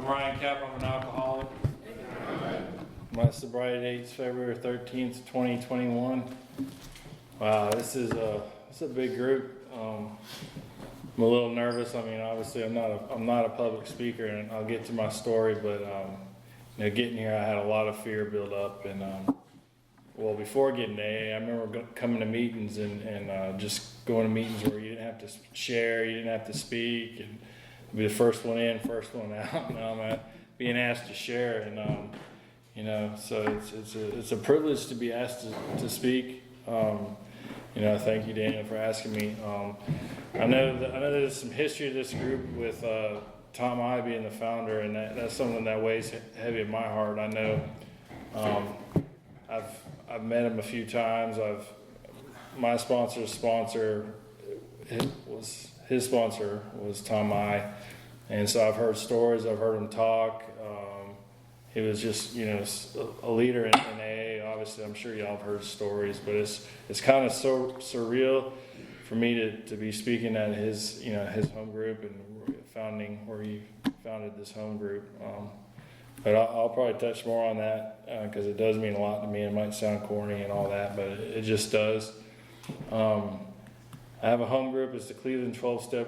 I'm Ryan Cap. I'm an alcoholic. My sobriety date is February 13th, 2021. Wow, this is a big group. I'm a little nervous. I mean, obviously, I'm not a public speaker, and I'll get to my story. But getting here, I had a lot of fear build up, and well, before getting to AA, I remember coming to meetings and just going to meetings where you didn't have to share, you didn't have to speak, and be the first one in, first one out. Now I'm being asked to share, and so it's a privilege to be asked to speak. Thank you, Daniel, for asking me. I know there's some history of this group with Tom I being the founder, and that's something that weighs heavy in my heart. I know I've met him a few times. My sponsor's sponsor his sponsor was Tom I, and so I've heard stories. I've heard him talk. He was just a leader in AA. Obviously, I'm sure y'all have heard stories, but it's kind of so surreal for me to be speaking at his home group and where he founded this home group. But I'll probably touch more on that because it does mean a lot to me. It might sound corny and all that, but it just does. I have a home group. It's the Cleveland 12-step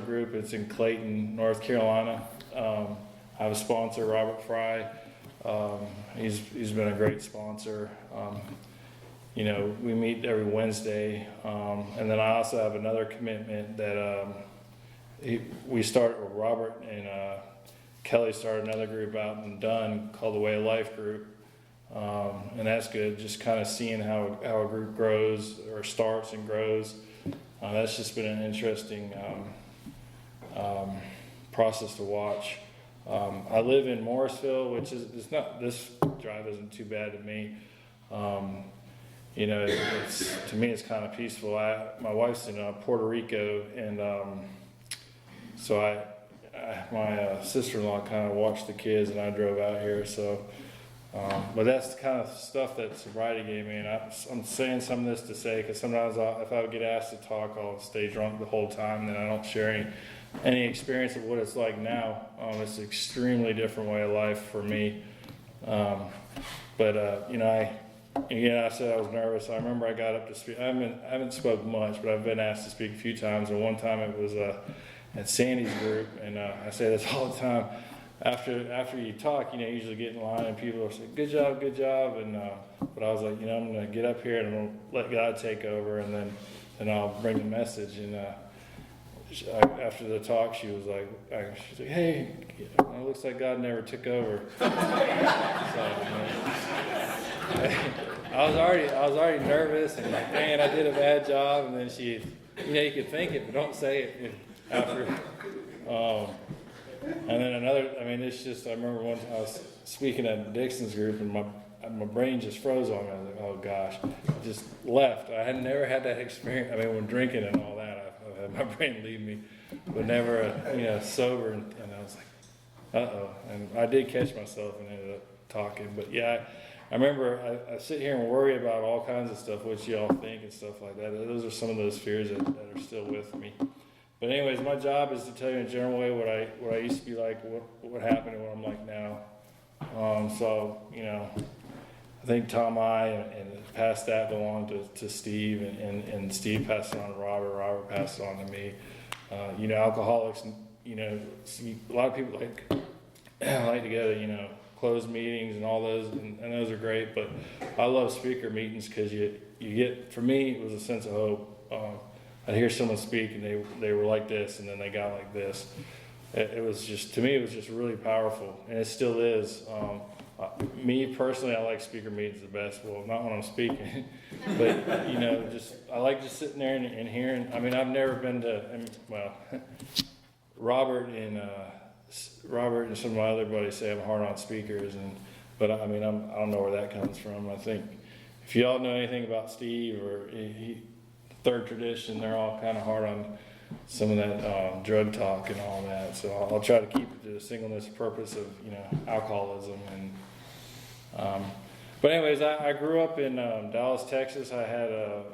group. It's in Clayton, North Carolina. I have a sponsor, Robert Fry. He's been a great sponsor. We meet every Wednesday, and then I also have another commitment that we started with Robert and Kelly started another group out in Dunn called the Way of Life group, and that's good. Just kind of seeing how a group grows or starts and grows. That's just been an interesting process to watch. I live in Morrisville, which is not, this drive isn't too bad to me. To me, it's kind of peaceful. My wife's in Puerto Rico, and so my sister-in-law kind of watched the kids, and I drove out here. So, but that's the kind of stuff that sobriety gave me. And I'm saying some of this to say, because sometimes if I would get asked to talk, I'll stay drunk the whole time, and I don't share any experience of what it's like now. It's an extremely different way of life for me. I said I was nervous. I remember I got up to speak. I haven't spoke much, but I've been asked to speak a few times. And one time it was at Sandy's group, and I say this all the time. After you talk, you usually get in line, and people will say, "Good job, good job." And but I was like, I'm going to get up here and I'm going to let God take over, and then I'll bring the message. And after the talk, she's like, "Hey, it looks like God never took over." I was already nervous and like, man, I did a bad job. And then she, you could think it, but don't say it after. And then it's just, I remember one time I was speaking at Dixon's group, and my brain just froze on me. I was like, oh gosh, I just left. I had never had that experience. When drinking and all that, I've had my brain leave me, but never, sober. And I was like, uh-oh. And I did catch myself and ended up talking. But yeah, I remember I sit here and worry about all kinds of stuff, what y'all think and stuff like that. Those are some of those fears that are still with me. But anyways, my job is to tell you in a general way what I used to be like, what happened, and what I'm like now. I think Tom I and passed that along to Steve, and Steve passed it on to Robert. Robert passed it on to me. Alcoholics. A lot of people like to go to closed meetings and all those, and those are great. But I love speaker meetings because you get. For me, it was a sense of hope. I'd hear someone speak and they were like this, and then they got like this. It was just, to me, it was just really powerful, and it still is. Me personally, I like speaker meetings the best. Well, not when I'm speaking, but I like just sitting there and hearing. I've never been to, Robert and some of my other buddies say I'm hard on speakers, but I don't know where that comes from. I think if y'all know anything about Steve or Third Tradition, they're all kind of hard on some of that drug talk and all that. So I'll try to keep it to the singleness purpose of alcoholism. And but anyways, I grew up in Dallas, Texas. I had a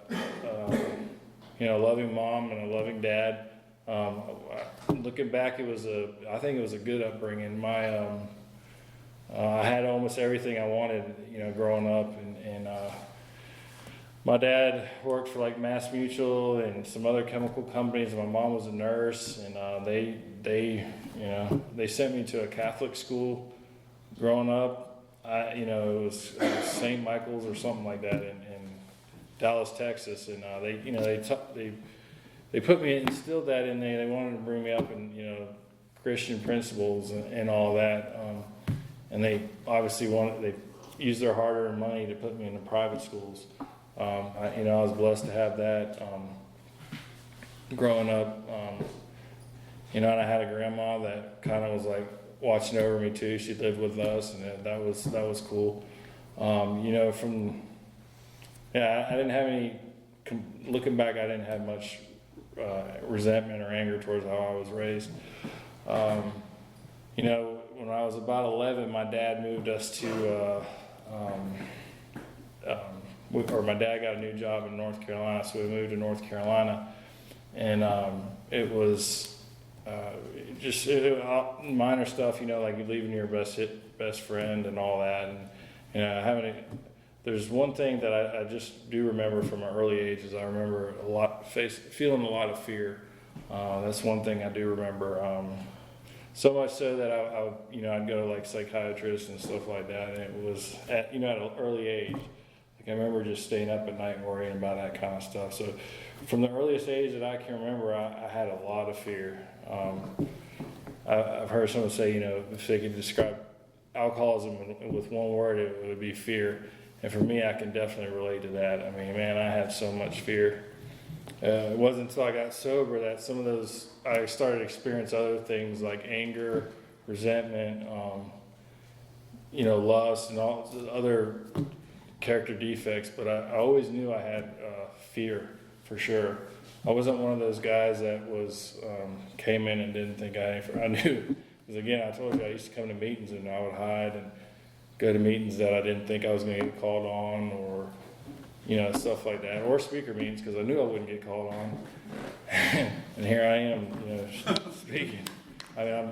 loving mom and a loving dad. Looking back, I think it was a good upbringing. I had almost everything I wanted, growing up, and my dad worked for like Mass Mutual and some other chemical companies. My mom was a nurse, and they sent me to a Catholic school growing up. It was St. Michael's or something like that in Dallas, Texas, and they put me, instilled that in me. They wanted to bring me up in Christian principles and all that. And they obviously they used their hard-earned money to put me in the private schools. I was blessed to have that growing up. And I had a grandma that kind of was like watching over me too. She lived with us, and that was cool. I didn't have any. Looking back, I didn't have much resentment or anger towards how I was raised. When I was about 11, my dad moved us to, my dad got a new job in North Carolina, so we moved to North Carolina, and it was just minor stuff, like you leaving your best friend and all that, and there's one thing that I just do remember from an early age is I remember feeling a lot of fear. That's one thing I do remember. So much so that I'd go to like psychiatrists and stuff like that, and it was at an early age. Like I remember just staying up at night and worrying about that kind of stuff. So from the earliest age that I can remember, I had a lot of fear. I've heard someone say, if they could describe alcoholism with one word, it would be fear. And for me, I can definitely relate to that. I mean, man, I had so much fear. It wasn't until I got sober that some of those, I started to experience other things like anger, resentment, lust, and all the other character defects. But I always knew I had fear, for sure. I wasn't one of those guys that came in and didn't think I knew. Because again, I told you, I used to come to meetings and I would hide and go to meetings that I didn't think I was going to get called on, or stuff like that, or speaker meetings, because I knew I wouldn't get called on. And here I am, speaking. I mean, I'm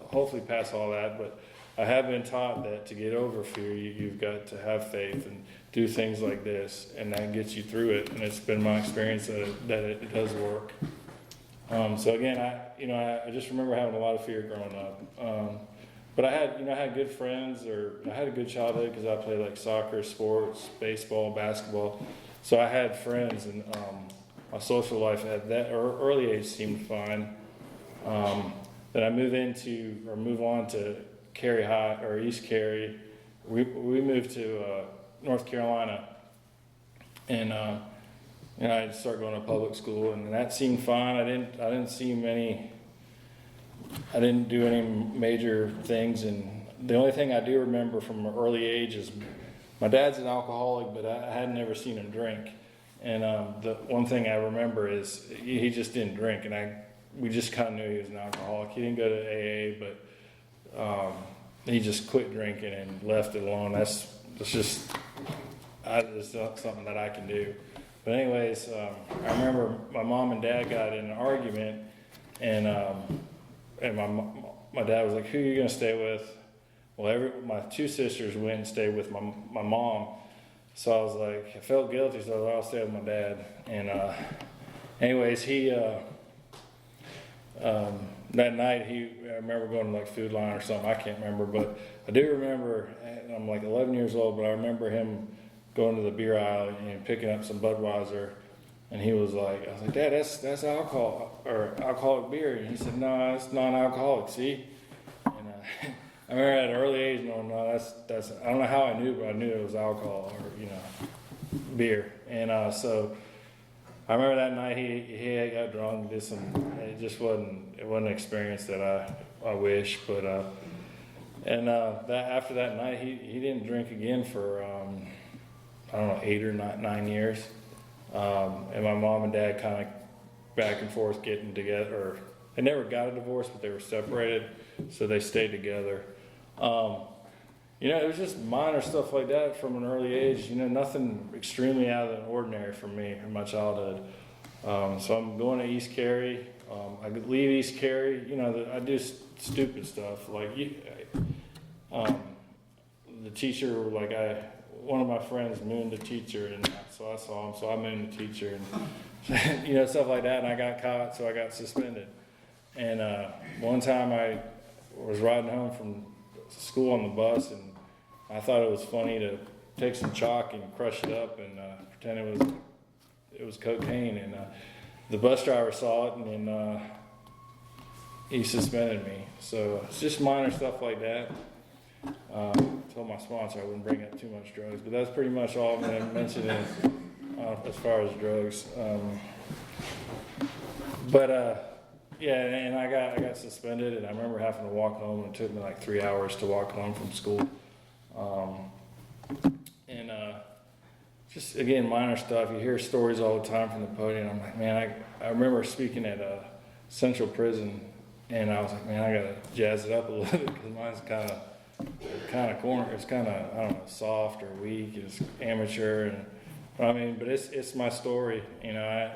hopefully past all that, but I have been taught that to get over fear, you've got to have faith and do things like this, and that gets you through it. And it's been my experience that it does work. So again, I just remember having a lot of fear growing up. But I had good friends, or I had a good childhood because I played like soccer, sports, baseball, basketball. So I had friends, and my social life at that early age seemed fine. Then I move on to Cary High, or East Cary. We moved to North Carolina, and I started going to public school, and that seemed fine. I didn't do any major things, and the only thing I do remember from an early age is my dad's an alcoholic, but I had never seen him drink. And the one thing I remember is he just didn't drink, and we just kind of knew he was an alcoholic. He didn't go to AA, but he just quit drinking and left it alone. It's not something that I can do. But anyways, I remember my mom and dad got in an argument, and my dad was like, "Who are you gonna stay with?" Well, my two sisters went and stayed with my mom. So I was like, I felt guilty, so I was like, I'll stay with my dad. And anyways, that night, I remember going to like Food Line or something, I can't remember, but I do remember, I'm like 11 years old, but I remember him going to the beer aisle and picking up some Budweiser, and he was like, I was like, "Dad, that's alcohol, or alcoholic beer." And he said, "No, it's non-alcoholic, see?" And I remember at an early age knowing, no, that's, I don't know how I knew, but I knew it was alcohol, or, beer. And so I remember that night he got drunk, it wasn't an experience that I wish, but, after that night, he didn't drink again for, 8 or 9 years. And my mom and dad kind of back and forth getting together, or they never got a divorce, but they were separated, so they stayed together. It was just minor stuff like that from an early age, nothing extremely out of the ordinary for me in my childhood. So I'm going to East Cary. I could leave East Cary, you know, I do stupid stuff, like, the teacher, like one of my friends mooned the teacher, and so I saw him, so I mooned the teacher, and, you know, stuff like that, and I got caught, so I got suspended. And one time I was riding home from school on the bus, and I thought it was funny to take some chalk and crush it up and pretend it was cocaine, and the bus driver saw it, and then he suspended me. So it's just minor stuff like that. Told my sponsor I wouldn't bring up too much drugs, but that's pretty much all I'm going to mention as far as drugs. Yeah, and I got suspended, and I remember having to walk home, and it took me like 3 hours to walk home from school. Just again, minor stuff. You hear stories all the time from the podium. I'm like, man, I remember speaking at Central Prison, and I was like, man, I gotta jazz it up a little bit, because mine's kind of corner. It's kind of, I don't know, soft or weak. It's amateur, and I mean, but it's my story, you know.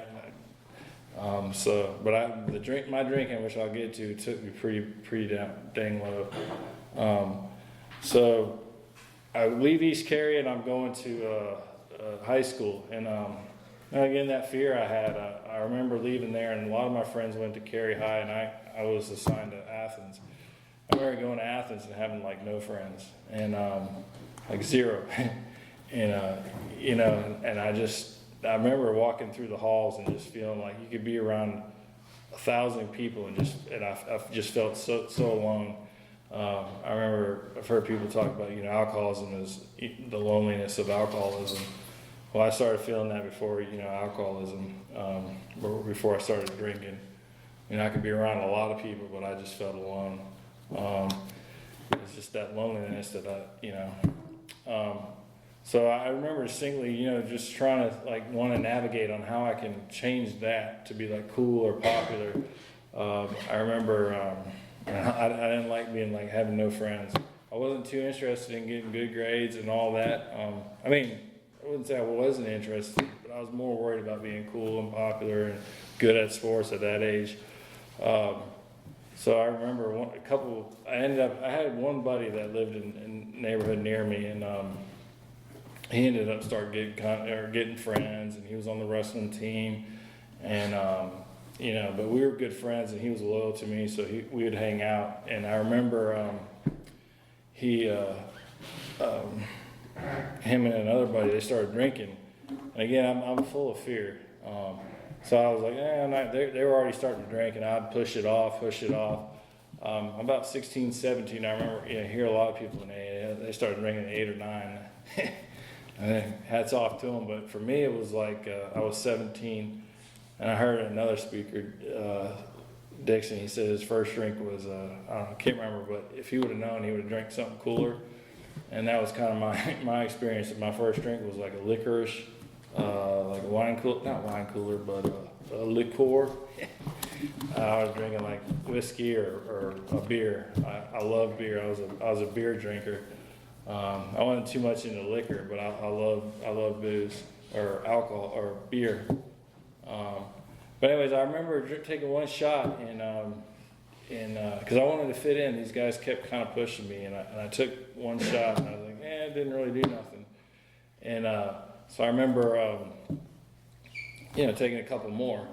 My drinking, which I'll get to, took me pretty dang low. So I leave East Cary, and I'm going to high school, and again, that fear I had, I remember leaving there, and a lot of my friends went to Cary High, and I was assigned to Athens. I remember going to Athens and having like no friends, and like zero, and you know, and I remember walking through the halls and just feeling like you could be around 1,000 people, and I just felt so alone. I remember I've heard people talk about, you know, alcoholism is the loneliness of alcoholism. Well, I started feeling that before, you know, alcoholism, before I started drinking. You know, I could be around a lot of people, but I just felt alone. It's just that loneliness that so I remember distinctly, you know, just trying to like want to navigate on how I can change that to be like cool or popular. I remember I didn't like being like having no friends. I wasn't too interested in getting good grades and all that. I mean, I wouldn't say I wasn't interested, but I was more worried about being cool and popular and good at sports at that age. So I remember I had one buddy that lived in a neighborhood near me, and he ended up getting friends, and he was on the wrestling team, and you know, but we were good friends, and he was loyal to me, so we would hang out. And I remember him and another buddy, they started drinking, and again, I'm full of fear. So I was like, they were already starting to drink, and I'd push it off. I'm about 16, 17, I remember, you know, hear a lot of people in AA, they started drinking at 8 or 9. And then hats off to them, but for me it was like I was 17, and I heard another speaker, Dixon, he said his first drink was, I can't remember, but if he would have known, he would have drank something cooler. And that was kind of my experience. My first drink was like a licorice, like a wine cooler, not wine cooler, but a liqueur. I was drinking like whiskey or a beer. I love beer. I was a beer drinker. I wasn't too much into liquor, but I love booze or alcohol or beer. But anyways, I remember taking one shot, and because I wanted to fit in, these guys kept kind of pushing me, and I took one shot, and I was like, it didn't really do nothing. And so I remember, you know, taking a couple more.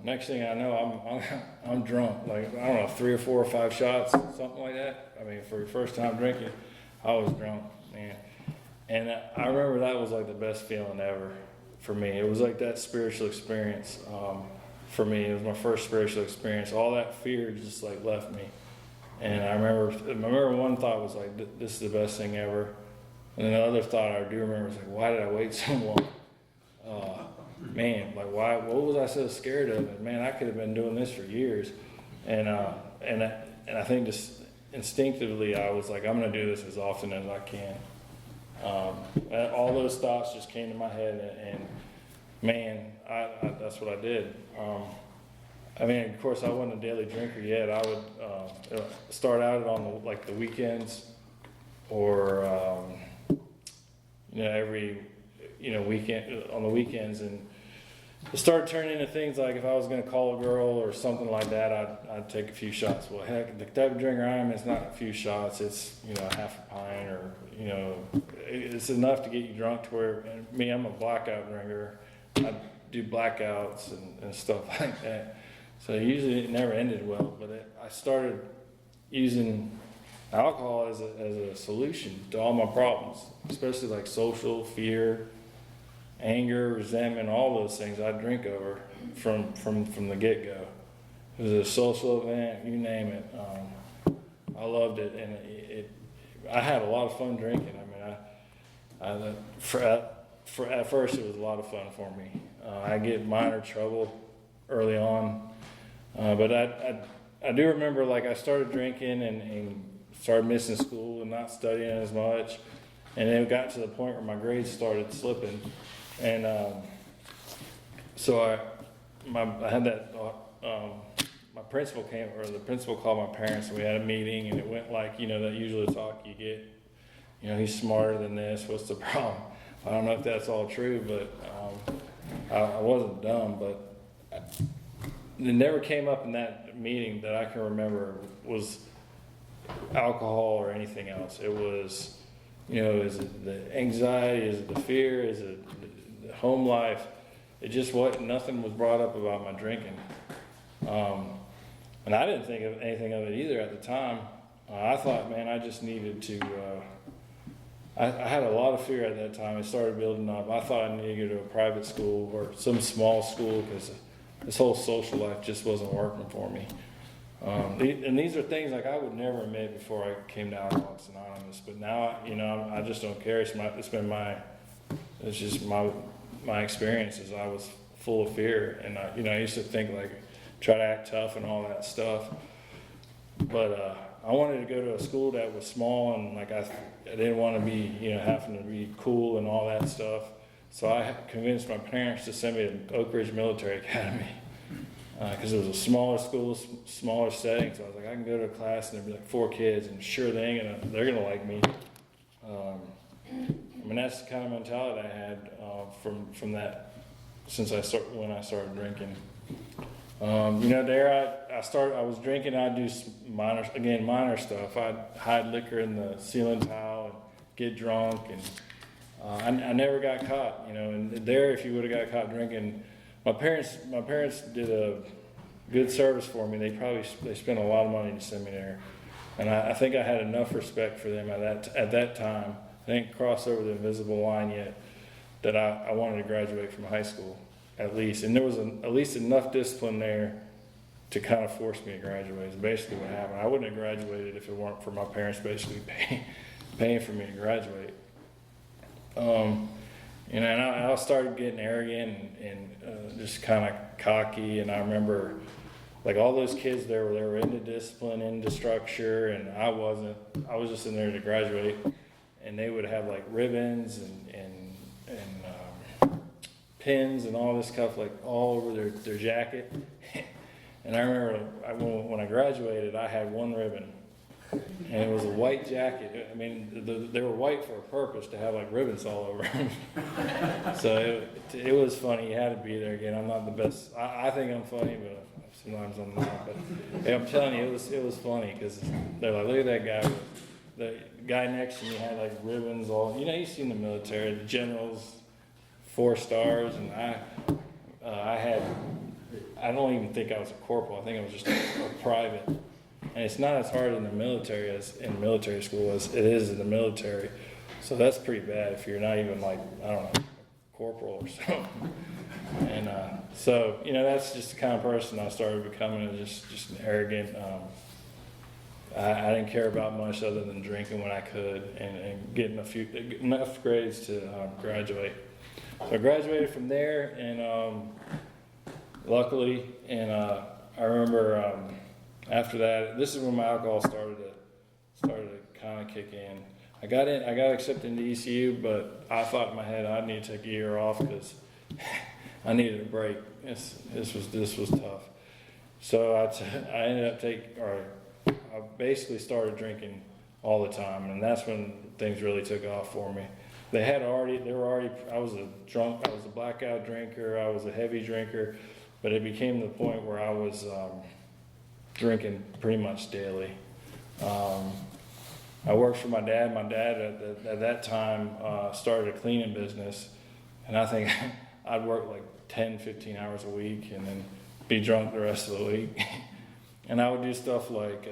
Next thing I know, I'm drunk, like, I don't know, 3 or 4 or 5 shots, something like that. I mean, for your first time drinking, I was drunk, man. And I remember that was like the best feeling ever for me. It was like that spiritual experience for me. It was my first spiritual experience. All that fear just like left me. And I remember one thought was like, this is the best thing ever. And then the other thought I do remember was like, why did I wait so long? Man, like what was I so scared of? And man, I could have been doing this for years. And I think just instinctively I was like, I'm gonna do this as often as I can. All those thoughts just came to my head, and man, that's what I did. I mean, of course, I wasn't a daily drinker yet. I would start out on the weekends, or every weekend on the weekends, and it started turning into things like if I was going to call a girl or something like that, I'd take a few shots. Well, heck, the type of drinker I am, it's not a few shots. It's, you know, half a pint or, you know, it's enough to get you drunk to where, and me, I'm a blackout drinker. I do blackouts and stuff like that. So usually it never ended well, but I started using alcohol as a solution to all my problems, especially like social, fear, anger, resentment, all those things I drink over from the get-go. It was a social event, you name it. I loved it, and I had a lot of fun drinking. I mean, at first it was a lot of fun for me. I get minor trouble early on, but I do remember, like, I started drinking and started missing school and not studying as much, and it got to the point where my grades started slipping. And so I had that, my principal came, or the principal called my parents, and we had a meeting, and it went like, you know, that usual talk you get, you know, he's smarter than this, what's the problem? I don't know if that's all true, but I wasn't dumb, but it never came up in that meeting that I can remember was alcohol or anything else. It was, you know, is it the anxiety, is it the fear, is it the home life? It just nothing was brought up about my drinking. And I didn't think of anything of it either at the time. I thought, man, I just needed to, I had a lot of fear at that time. It started building up. I thought I needed to go to a private school or some small school because this whole social life just wasn't working for me. And these are things like I would never admit before I came to Alcoholics Anonymous, but now, you know, I just don't care. It's just my experiences. I was full of fear, and I used to think, like, try to act tough and all that stuff. But I wanted to go to a school that was small, and like I didn't want to be, you know, having to be cool and all that stuff. So I convinced my parents to send me to Oak Ridge Military Academy. Because it was a smaller school, smaller setting, so I was like, I can go to a class and there'd be like 4 kids, and sure they're gonna like me. I mean, that's the kind of mentality I had from that when I started drinking. You know, there I was drinking. I'd do minor stuff. I'd hide liquor in the ceiling tile and get drunk, and I never got caught. You know, and there, if you would have got caught drinking. My parents did a good service for me. They spent a lot of money to send me there, and I think I had enough respect for them at that time. I didn't cross over the invisible line yet that I wanted to graduate from high school at least, and there was at least enough discipline there to kind of force me to graduate. Is basically what happened. I wouldn't have graduated if it weren't for my parents basically paying for me to graduate. You know, and I started getting arrogant and just kind of cocky. And I remember, like, all those kids they were into discipline, into structure, and I wasn't. I was just in there to graduate. And they would have like ribbons and pins and all this stuff like all over their jacket. And I remember when I graduated, I had one ribbon. And it was a white jacket. I mean, they were white for a purpose, to have like ribbons all over them. So it was funny. You had to be there again. I'm not the best. I think I'm funny, but sometimes I'm not. But hey, I'm telling you, it was funny because they're like, look at that guy. The guy next to me had like ribbons all. You know, you've seen the military, the generals, 4 stars, and I don't even think I was a corporal. I think I was just a private. And it's not as hard in the military as in military school as it is in the military. So that's pretty bad if you're not even like, I don't know, corporal or something. And so, you know, that's just the kind of person I started becoming, just arrogant. I didn't care about much other than drinking when I could and getting enough grades to graduate. So I graduated from there, and luckily, and I remember after that, this is when my alcohol started to kind of kick in. I got accepted into ECU, but I thought in my head I need to take a year off because I needed a break. This was tough. So I ended up I basically started drinking all the time, and that's when things really took off for me. I was a blackout drinker, I was a heavy drinker, but it became the point where I was drinking pretty much daily. I worked for my dad. My dad at that time started a cleaning business, and I think I'd work like 10, 15 hours a week and then be drunk the rest of the week. And I would do stuff like,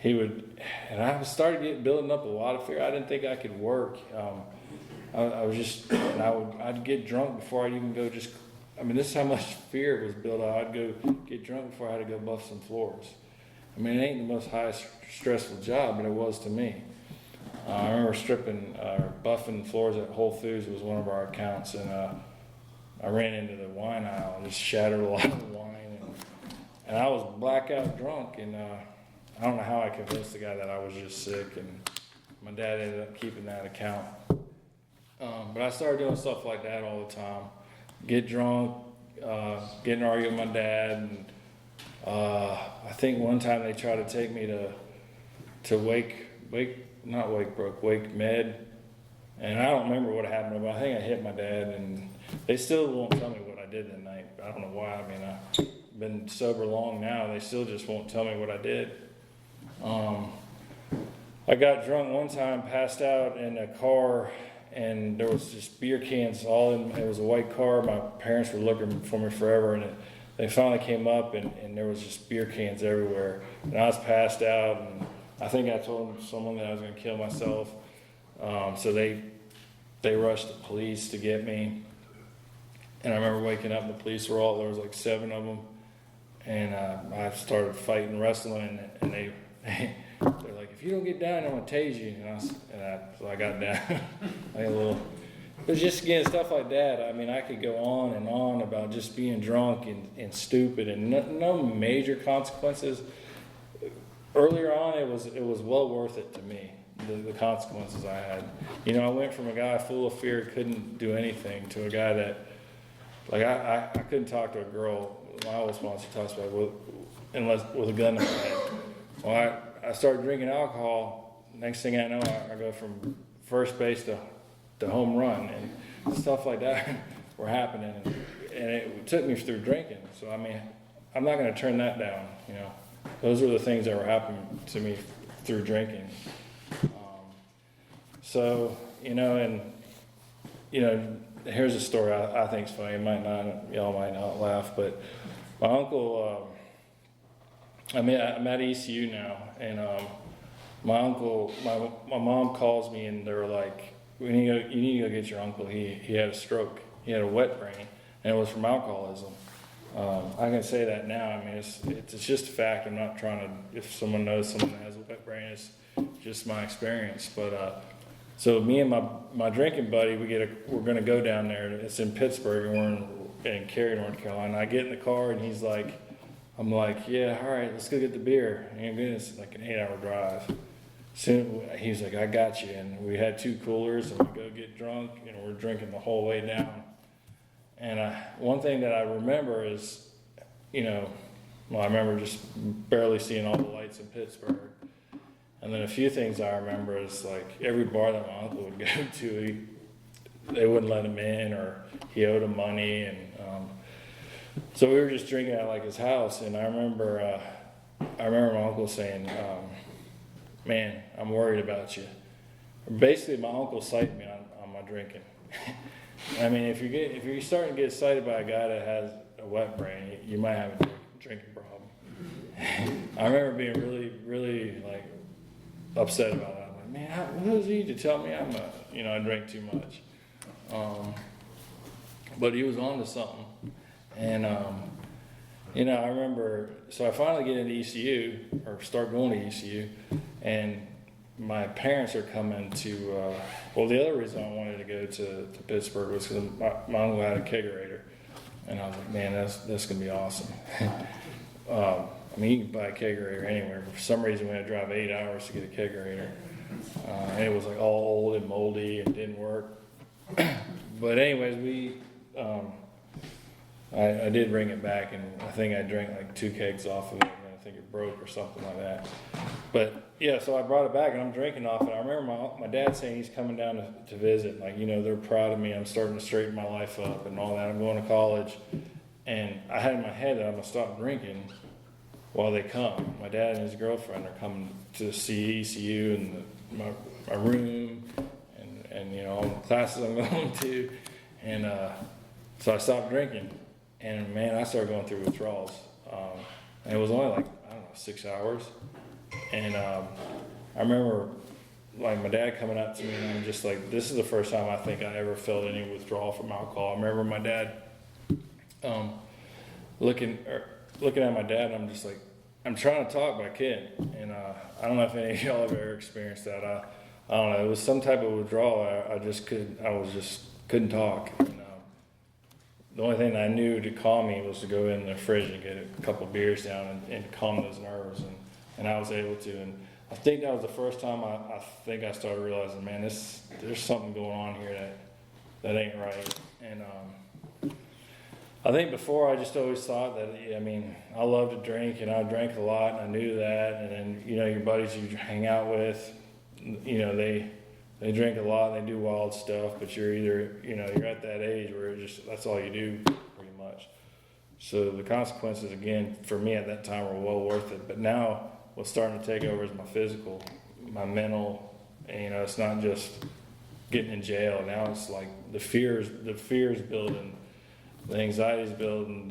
I started building up a lot of fear. I didn't think I could work. I'd get drunk before I'd even go this is how much fear was built up. I'd go get drunk before I had to go buff some floors. I mean, it ain't the most highest stressful job, but it was to me. I remember buffing floors at Whole Foods was one of our accounts, and I ran into the wine aisle and just shattered a lot of wine. And I was blackout drunk, and I don't know how I convinced the guy that I was just sick, and my dad ended up keeping that account. But I started doing stuff like that all the time. Get drunk, get in an argument with my dad, and I think one time they tried to take me to Wake Med, and I don't remember what happened, but I think I hit my dad, and they still won't tell me what I did that night. I don't know why. I mean, I've been sober long now. They still just won't tell me what I did. I got drunk one time, passed out in a car, and there was just beer cans all in. It was a white car. My parents were looking for me forever, and they finally came up, and there was just beer cans everywhere. And I was passed out, and I think I told someone that I was going to kill myself. So they rushed the police to get me. And I remember waking up, and the police were there was like 7 of them. And I started fighting, wrestling, and they're like, if you don't get down, I'm going to tase you. So I got down. But just again, stuff like that. I mean, I could go on and on about just being drunk and stupid and no major consequences. Earlier on, it was well worth it to me, the consequences I had. I went from a guy full of fear, couldn't do anything, to a guy that, like, I couldn't talk to a girl. My old sponsor talks about with a gun in my head. Well, I started drinking alcohol. Next thing I know, I go from first base to home run, and stuff like that were happening, and it took me through drinking. So I mean, I'm not going to turn that down. Those were the things that were happening to me through drinking. Here's a story I think is funny. Y'all might not laugh, but my uncle. I'm at ECU now, and my uncle, my mom calls me, and they're like, you need to go get your uncle. He had a stroke. He had a wet brain, and it was from alcoholism. I can say that now. I mean, it's just a fact. I'm not trying to. If someone knows someone that has a wet brain, it's just my experience. But so me and my drinking buddy, we're going to go down there. It's in Pittsburgh, and we're in Cary, North Carolina. I get in the car, and I'm like, yeah, all right, let's go get the beer. And it's like an 8-hour drive. Soon he's like, I got you. And we had 2 coolers, and we go get drunk, and we're drinking the whole way down. And one thing that I remember is, I remember just barely seeing all the lights in Pittsburgh. And then a few things I remember is, like, every bar that my uncle would go to, they wouldn't let him in, or he owed him money. And so we were just drinking at, like, his house. And I remember my uncle saying, man, I'm worried about you. Basically, my uncle cited me on my drinking. I mean, if you're starting to get cited by a guy that has a wet brain, you might have a drinking problem. I remember being really, really, like, upset about it. I'm like, man, who's he to tell me I drink too much? But he was on to something. And, I remember, so I finally get into ECU, or start going to ECU, and my parents are coming to, the other reason I wanted to go to Pittsburgh was because my uncle had a kegerator. And I was like, man, that's going to be awesome. You can buy a kegerator anywhere. But for some reason, we had to drive 8 hours to get a kegerator. And it was like all old and moldy and didn't work. But anyways, I did bring it back, and I think I drank like 2 kegs off of it. And think it broke or something like that. But yeah, so I brought it back and I'm drinking off it. I remember my dad saying he's coming down to visit. Like, they're proud of me. I'm starting to straighten my life up and all that. I'm going to college. And I had in my head that I'm going to stop drinking while they come. My dad and his girlfriend are coming to see ECU and my room and all the classes I'm going to. And so I stopped drinking. And man, I started going through withdrawals. And it was only like, 6 hours. And I remember like my dad coming up to me and I'm just like, this is the first time I think I ever felt any withdrawal from alcohol. I remember my dad looking at my dad and I'm just like, I'm trying to talk but I can't. And I don't know if any of y'all have ever experienced that. I don't know, it was some type of withdrawal. I just couldn't talk. And, the only thing I knew to calm me was to go in the fridge and get a couple beers down and calm those nerves, and I was able to. And I think that was the first time I think I started realizing, man, there's something going on here that ain't right. And I think before I just always thought that, I love to drink and I drank a lot and I knew that. And then, your buddies you hang out with, they drink a lot and they do wild stuff, but you're either, you're at that age where that's all you do pretty much. So the consequences, again, for me at that time were well worth it. But now what's starting to take over is my physical, my mental, and, it's not just getting in jail. Now it's like the fears building, the anxiety's building,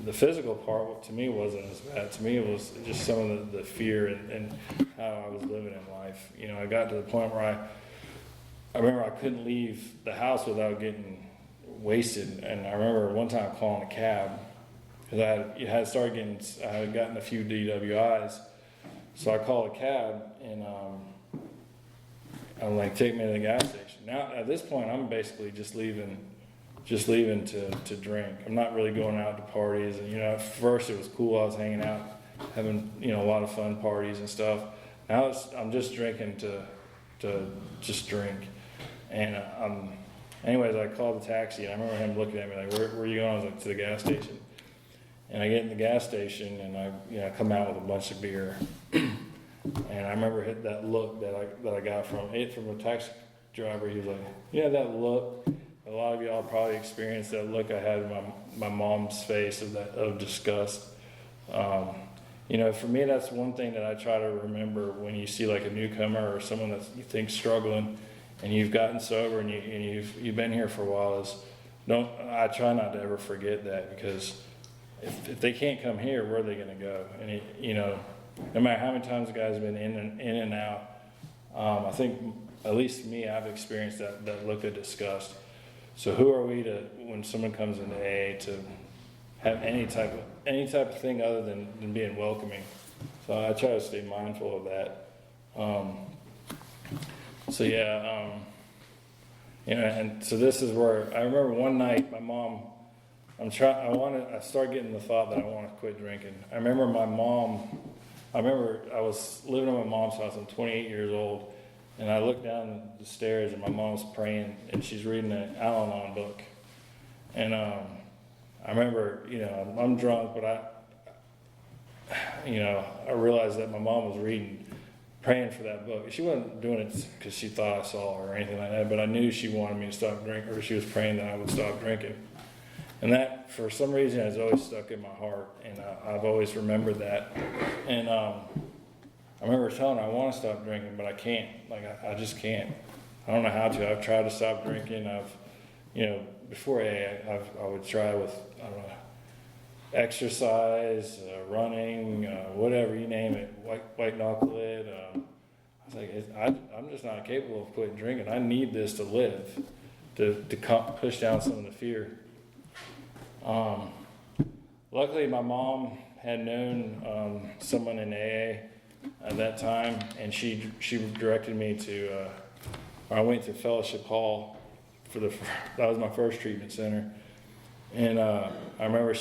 the physical part to me wasn't as bad. To me, it was just some of the fear and how I was living in life. I got to the point where I remember I couldn't leave the house without getting wasted. And I remember one time calling a cab because I had gotten a few DWIs. So I called a cab and I'm like, take me to the gas station. Now at this point, I'm basically just leaving to drink. I'm not really going out to parties. And, at first it was cool. I was hanging out, having, a lot of fun parties and stuff. Now I'm just drinking to just drink. And, anyways, I called the taxi and I remember him looking at me like, where are you going? I was like, to the gas station. And I get in the gas station and I come out with a bunch of beer. And I remember that look that I got from a taxi driver. He was like, that look. A lot of y'all probably experienced that look I had in my mom's face of disgust. For me, that's one thing that I try to remember when you see like a newcomer or someone that you think's struggling, and you've gotten sober and you've been here for a while. I try not to ever forget that, because if they can't come here, where are they going to go? And no matter how many times the guy's been in and out, I think at least me, I've experienced that look of disgust. So who are we to, when someone comes into AA, to have any type of thing other than being welcoming? So I try to stay mindful of that. And so this is where I remember one night my mom. I started getting the thought that I want to quit drinking. I remember I was living in my mom's house. I'm 28 years old. And I looked down the stairs and my mom's praying and she's reading an Al-Anon book. And I remember, I'm drunk, but I realized that my mom was praying for that book. She wasn't doing it because she thought I saw her or anything like that, but I knew she wanted me to stop drinking, or she was praying that I would stop drinking. And that, for some reason, has always stuck in my heart, and I've always remembered that. And I remember telling her I want to stop drinking, but I can't. I just can't. I don't know how to. I've tried to stop drinking. Before AA, I would try with, exercise, running, whatever, you name it, white knuckle it. I was like, I'm just not capable of quitting drinking. I need this to live, to push down some of the fear. Luckily, my mom had known someone in AA at that time, and she directed me to. I went to Fellowship Hall that was my first treatment center, and I remember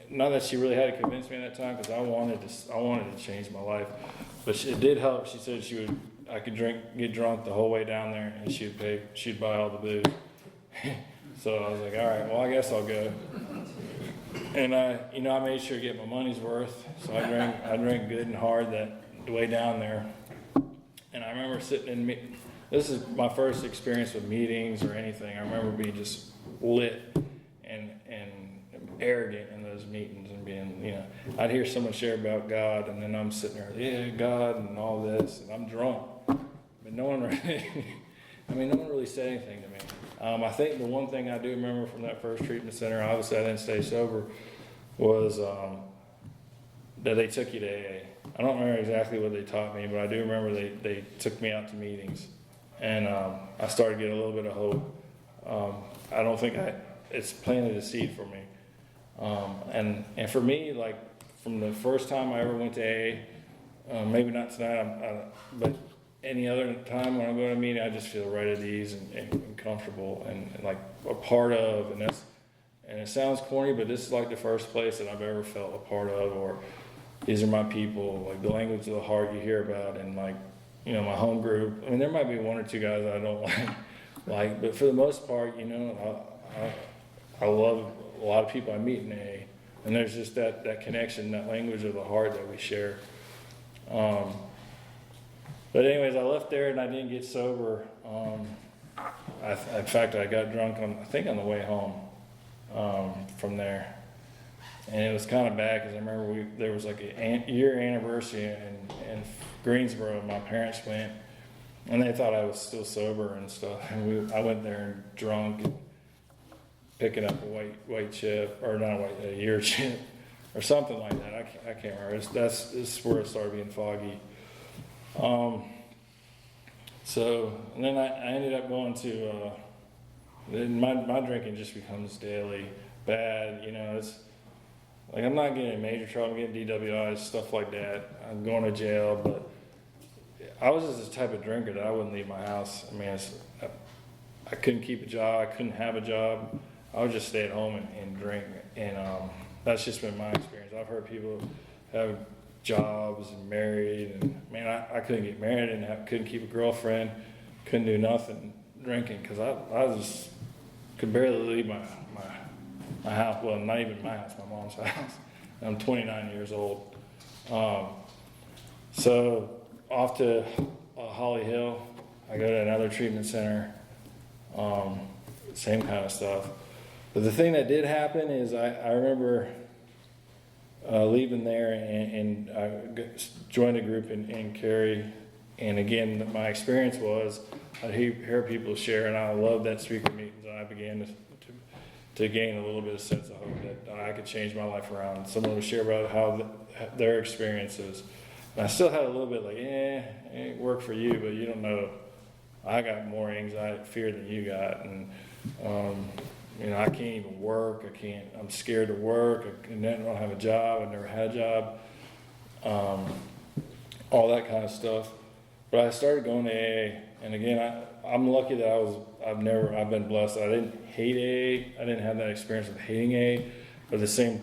not that she really had to convince me at that time, because I wanted to change my life, but it did help. She said I could get drunk the whole way down there, and she'd buy all the booze. So I was like, all right, well, I guess I'll go. And I made sure to get my money's worth. So I drank good and hard that way down there. And I remember sitting in, this is my first experience with meetings or anything. I remember being just lit and arrogant in those meetings and being, I'd hear someone share about God, and then I'm sitting there, yeah, God and all this, and I'm drunk. But no one really said anything to me. I think the one thing I do remember from that first treatment center, obviously I didn't stay sober, was that they took you to AA. I don't remember exactly what they taught me, but I do remember they took me out to meetings, and I started getting a little bit of hope. I don't think it's planted a seed for me. And for me, like from the first time I ever went to AA, maybe not tonight, but any other time when I go to a meeting, I just feel right at ease and comfortable and like a part of, and it sounds corny, but this is like the first place that I've ever felt a part of, or these are my people, like the language of the heart you hear about, and like, my home group. I mean, there might be one or two guys that I don't like, but for the most part, I love a lot of people I meet in AA, and there's just that connection, that language of the heart that we share. But anyways, I left there and I didn't get sober. In fact, I got drunk I think on the way home from there. And it was kind of bad because I remember there was like a year anniversary in Greensboro. My parents went, and they thought I was still sober and stuff. And I went there and drunk, and picking up a white chip, or not a year chip, or something like that. I can't remember. This is where it started being foggy. And then I ended up going to, my drinking just becomes daily bad, it's like, I'm not getting in major trouble, I'm getting DWIs, stuff like that, I'm going to jail, but I was just the type of drinker that I wouldn't leave my house. I mean, I couldn't keep a job, I couldn't have a job, I would just stay at home and drink, and that's just been my experience. I've heard people have jobs and married, and man, I couldn't get married and couldn't keep a girlfriend, couldn't do nothing drinking, because I just could barely leave my house. Well, not even my house, my mom's house. I'm 29 years old. So off to Holly Hill, I go to another treatment center, same kind of stuff. But the thing that did happen is I remember leaving there and I joined a group in Cary, and again, my experience was I'd hear people share, and I loved that speaker meetings, and I began to gain a little bit of sense of hope that I could change my life around. Someone would share about how their experiences, and I still had a little bit like, it worked for you, but you don't know, I got more anxiety, fear than you got, and I can't even work. I'm scared to work. I don't have a job. I've never had a job. All that kind of stuff. But I started going to AA, and again, I'm lucky that I've been blessed. I didn't hate AA. I didn't have that experience of hating AA. But at the same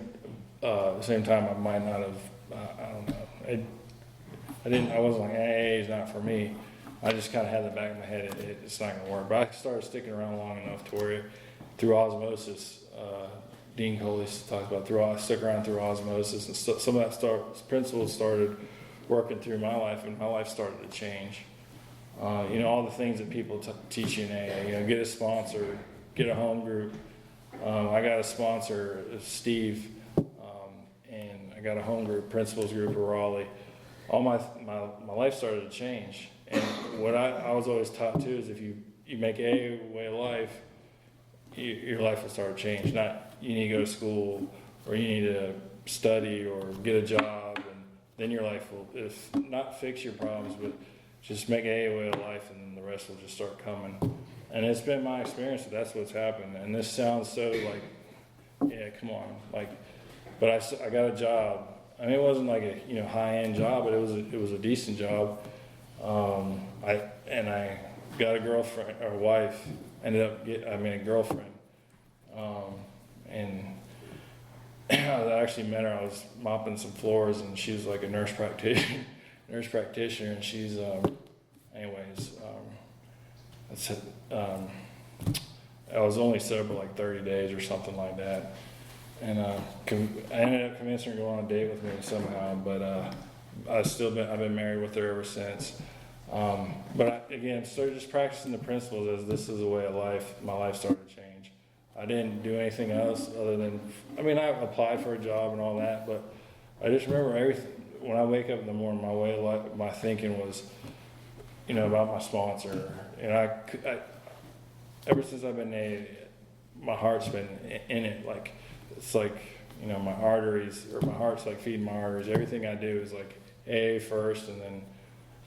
time, I might not have. I don't know. I wasn't like, AA is not for me. I just kind of had the back of my head. It's not going to work. But I started sticking around long enough to where, through osmosis, Dean Coley talks about stuck around through osmosis, and some of that principles started working through my life, and my life started to change. All the things that people teach you in AA, get a sponsor, get a home group. I got a sponsor, Steve, and I got a home group, principals group of Raleigh. All my life started to change, and what I was always taught too is if you make AA a way of life, your life will start to change. Not you need to go to school, or you need to study, or get a job, and then your life will, if not fix your problems, but just make AA a way of life, and then the rest will just start coming. And it's been my experience that's what's happened. And this sounds so like, yeah, come on, like, but I got a job. I mean, it wasn't like a high-end job, but it was a decent job. I got a girlfriend or a wife. Ended up a girlfriend, and I actually met her. I was mopping some floors, and she was like a nurse practitioner, and she's, I was only sober like 30 days or something like that, and I ended up convincing her to go on a date with me somehow. But I've been married with her ever since. Again, started just practicing the principles as this is a way of life. My life started to change. I didn't do anything else other than, I applied for a job and all that, but I just remember everything. When I wake up in the morning, my way of life, my thinking was, about my sponsor. And ever since I've been my heart's been in it. Like, it's like, my arteries, or my heart's like feeding my arteries. Everything I do is like AA first, and then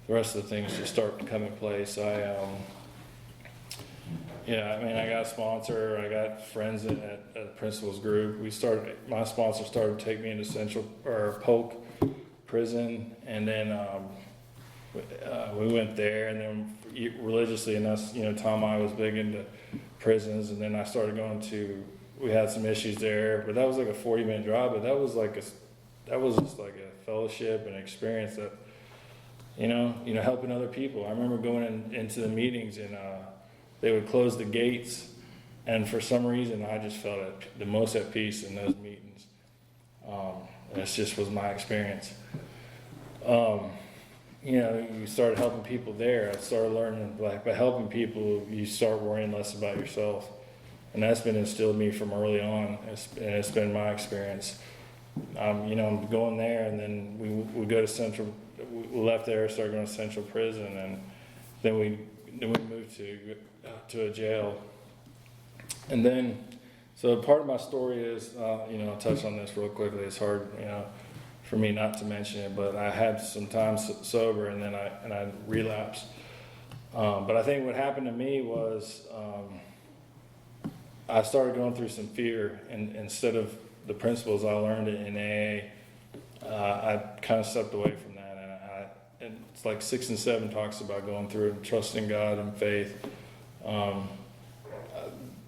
the rest of the things just start to come in place. I got a sponsor. I got friends at the principals group. My sponsor started to take me into Polk prison, and then we went there, and then religiously, and that's, Tom and I was big into prisons, and then I started we had some issues there, but that was like a 40-minute drive, but that was just like a fellowship and experience that, helping other people. I remember going into the meetings, and they would close the gates, and for some reason I just felt the most at peace in those meetings. And this just was my experience. You started helping people there. I started learning, like, by helping people, you start worrying less about yourself. And that's been instilled in me from early on, and it's been my experience. I'm going there, and then we go to Central. We left there, started going to Central Prison, and then we moved to a jail. And then, so part of my story is, I'll touch on this real quickly. It's hard, for me not to mention it, but I had some time sober, and then I relapsed. But I think what happened to me was I started going through some fear, and instead of the principles I learned in AA, I kind of stepped away from that. And it's like 6 and 7 talks about going through it, trusting God and faith.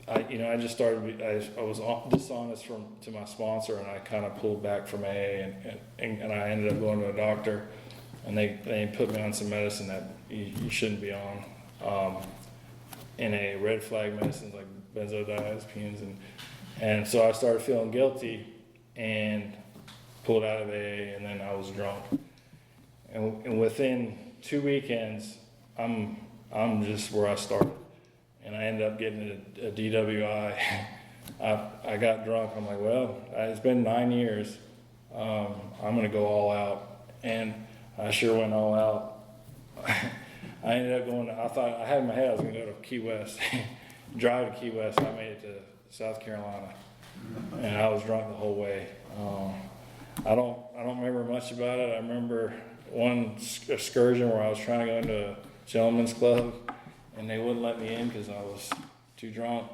I just started. I was dishonest to my sponsor, and I kind of pulled back from AA, and I ended up going to a doctor, and they put me on some medicine that you shouldn't be on, in a red flag medicines like benzodiazepines, and so I started feeling guilty, and pulled out of AA, and then I was drunk, and within 2 weekends, I'm just where I started. And I ended up getting a DWI. I got drunk. I'm like, well, it's been 9 years. I'm going to go all out. And I sure went all out. I ended up I had in my head I was going to go to Key West. Drive to Key West. I made it to South Carolina. And I was drunk the whole way. I don't remember much about it. I remember one excursion where I was trying to go into a gentleman's club, and they wouldn't let me in because I was too drunk.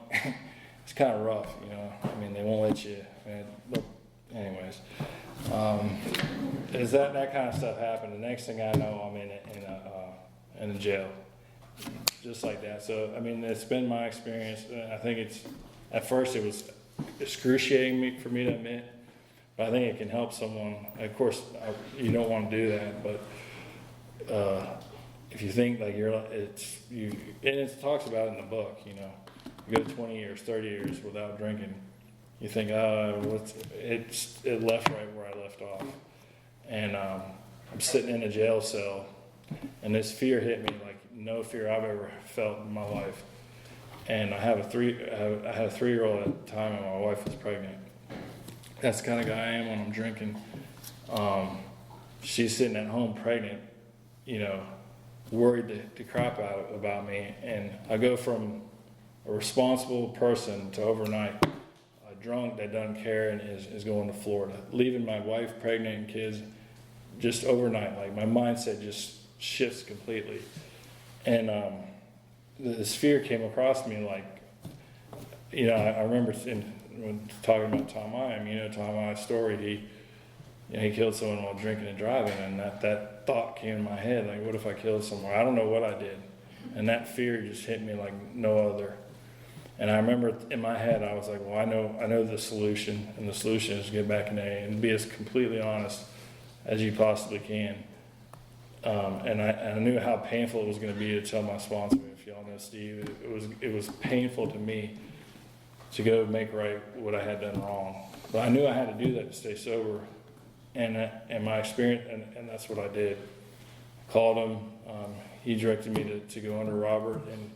It's kind of rough, they won't let you. Anyways, as that kind of stuff happened, the next thing I know, I'm in a jail, just like that. So it's been my experience. I think at first it was excruciating for me to admit, but I think it can help someone. Of course, you don't want to do that, but. If you think like and it talks about it in the book, you go 20 years, 30 years without drinking, you think, it left right where I left off. And I'm sitting in a jail cell, and this fear hit me like no fear I've ever felt in my life. And I had a 3-year-old at the time, and my wife was pregnant. That's the kind of guy I am when I'm drinking. She's sitting at home pregnant, worried the crap out about me, and I go from a responsible person to overnight a drunk that doesn't care and is going to Florida, leaving my wife pregnant and kids just overnight. Like, my mindset just shifts completely, and this fear came across me. Like, I remember when talking about Tom I, Tom I's story. He killed someone while drinking and driving, and that thought came in my head, like, what if I killed someone? I don't know what I did. And that fear just hit me like no other. And I remember in my head, I was like, well, I know the solution, and the solution is to get back in AA and be as completely honest as you possibly can. And I knew how painful it was going to be to tell my sponsor. If y'all know Steve, it was painful to me to go make right what I had done wrong. But I knew I had to do that to stay sober. And my experience, and that's what I did. Called him, he directed me to go under Robert, and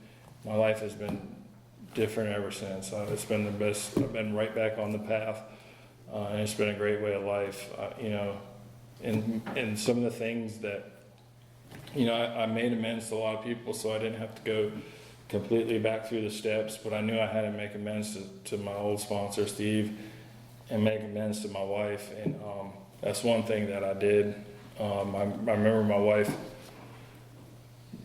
my life has been different ever since. It's been the best. I've been right back on the path, and it's been a great way of life. And some of the things that, I made amends to a lot of people, so I didn't have to go completely back through the steps, but I knew I had to make amends to my old sponsor, Steve, and make amends to my wife. And that's one thing that I did. I remember my wife,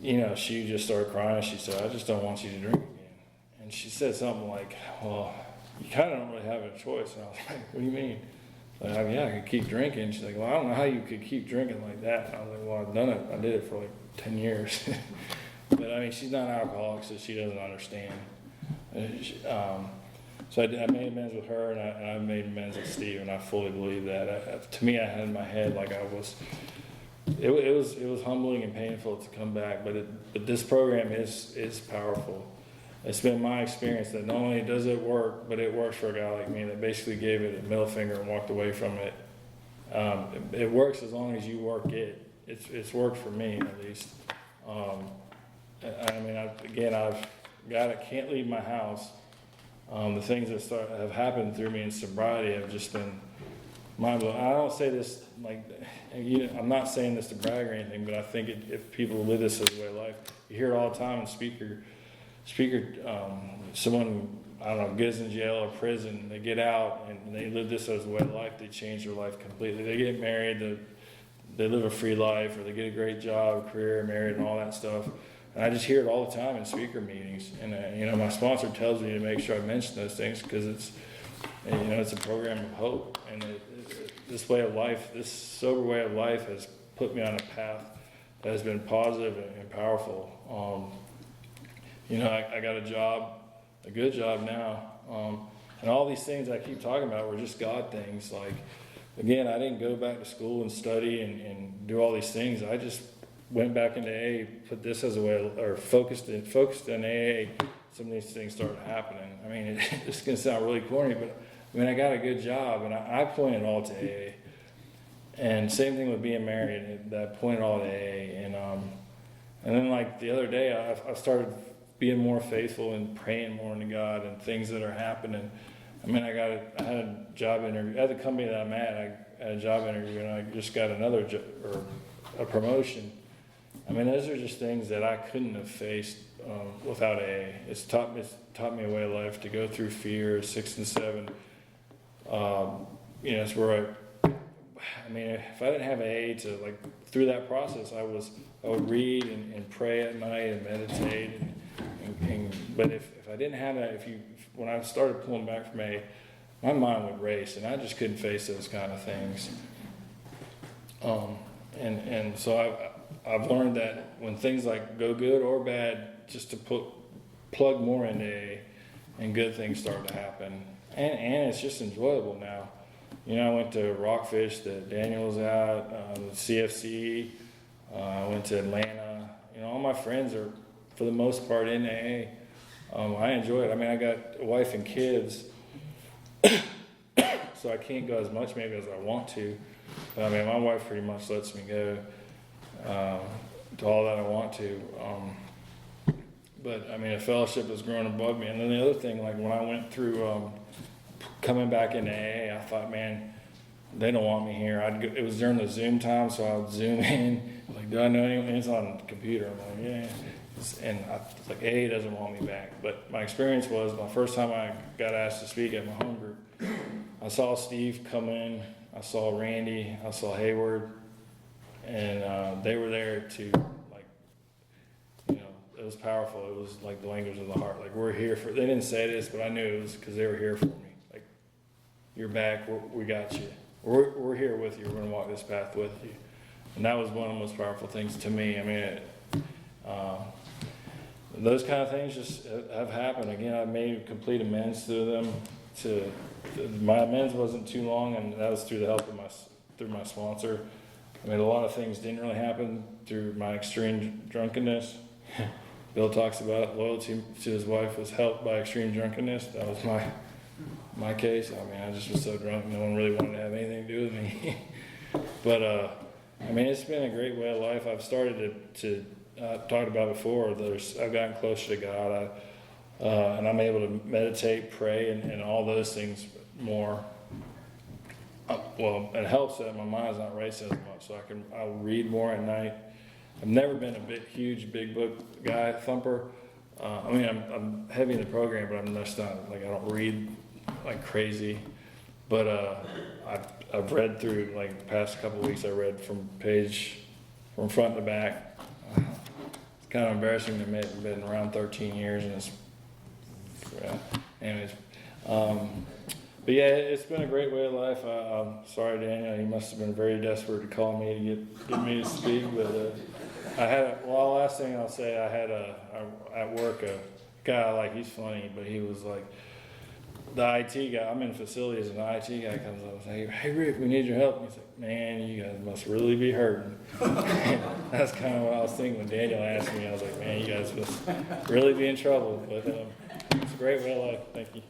she just started crying. She said, "I just don't want you to drink again." And she said something like, "Well, you kind of don't really have a choice." And I was like, "What do you mean?" Like, "Yeah, I could keep drinking." She's like, "Well, I don't know how you could keep drinking like that." And I was like, "Well, I've done it. I did it for like 10 years. But I mean, she's not an alcoholic, so she doesn't understand. So I made amends with her, and I made amends with Steve, and I fully believe that. To me, I had in my head like it was humbling and painful to come back, but this program is powerful. It's been my experience that not only does it work, but it works for a guy like me that basically gave it a middle finger and walked away from it. It works as long as you work it. It's worked for me, at least. I can't leave my house. The things that have happened through me in sobriety have just been mind-blowing. I don't say this I'm not saying this to brag or anything, but I think if people live this as a way of life, you hear it all the time in speaker, someone, I don't know, gets in jail or prison, they get out and they live this as a way of life, they change their life completely. They get married, they live a free life, or they get a great job, career, married, and all that stuff. And I just hear it all the time in speaker meetings. And my sponsor tells me to make sure I mention those things because it's a program of hope. And this way of life, this sober way of life, has put me on a path that has been positive and powerful. I got a job, a good job now, and all these things I keep talking about were just God things. Like, again, I didn't go back to school and study and do all these things. I just went back into AA, put this as a way, or focused in AA. Some of these things started happening. I mean, it's going to sound really corny, but I got a good job, and I pointed all to AA. And same thing with being married, that pointed all to AA. And then like the other day, I started being more faithful and praying more into God and things that are happening. I had a job interview at the company that I'm at. I had a job interview, and I just got a promotion. Those are just things that I couldn't have faced without AA. It's taught me a way of life to go through fear, 6 and 7. It's where if I didn't have AA through that process, I would read and pray at night and meditate. But if I didn't have that, when I started pulling back from AA, my mind would race, and I just couldn't face those kind of things. So I've learned that when things go good or bad, just to plug more into AA, and good things start to happen. And it's just enjoyable now. I went to Rockfish that Daniel was at, the CFC. I went to Atlanta. All my friends are, for the most part, in AA. I enjoy it. I got a wife and kids, so I can't go as much maybe as I want to. But my wife pretty much lets me go to all that I want to. But a fellowship has grown above me. And then the other thing, when I went through coming back into AA, I thought, man, they don't want me here. It was during the Zoom time, so I would Zoom in. Do I know anyone? It's on the computer. I'm like, yeah. And AA doesn't want me back. But my experience was, my first time I got asked to speak at my home group, I saw Steve come in, I saw Randy, I saw Hayward, and they were there to, it was powerful. It was like the language of the heart. We're here for, they didn't say this, but I knew it was because they were here for me. You're back, we got you. We're here with you, we're going to walk this path with you. And that was one of the most powerful things to me. Those kind of things just have happened. Again, I made complete amends to them. My amends wasn't too long, and that was through the help of my sponsor. A lot of things didn't really happen through my extreme drunkenness. Bill talks about it. Loyalty to his wife was helped by extreme drunkenness. That was my case, I mean, I just was so drunk, no one really wanted to have anything to do with me. But, I mean, it's been a great way of life. I've started to talked about before, I've gotten closer to God, and I'm able to meditate, pray, and all those things more. Well, it helps that my mind's not racing as much, so I'll read more at night. I've never been a huge big book guy, thumper. I mean, I'm heavy in the program, but I'm just not, like, I don't read like crazy. But I've read through, like, the past couple of weeks, I read from front to back. It's kind of embarrassing to admit, I've been around 13 years, and it's, anyways. But yeah, it's been a great way of life. I'm sorry, Daniel, you must have been very desperate to call me to get me to speak, but last thing I'll say, I had at work a guy, like, he's funny, but he was like, the IT guy, I'm in facilities, and the IT guy comes up and says, hey Rick, we need your help. And he's like, man, you guys must really be hurting. That's kind of what I was thinking when Daniel asked me. I was like, man, you guys must really be in trouble. But it's a great way of life. Thank you.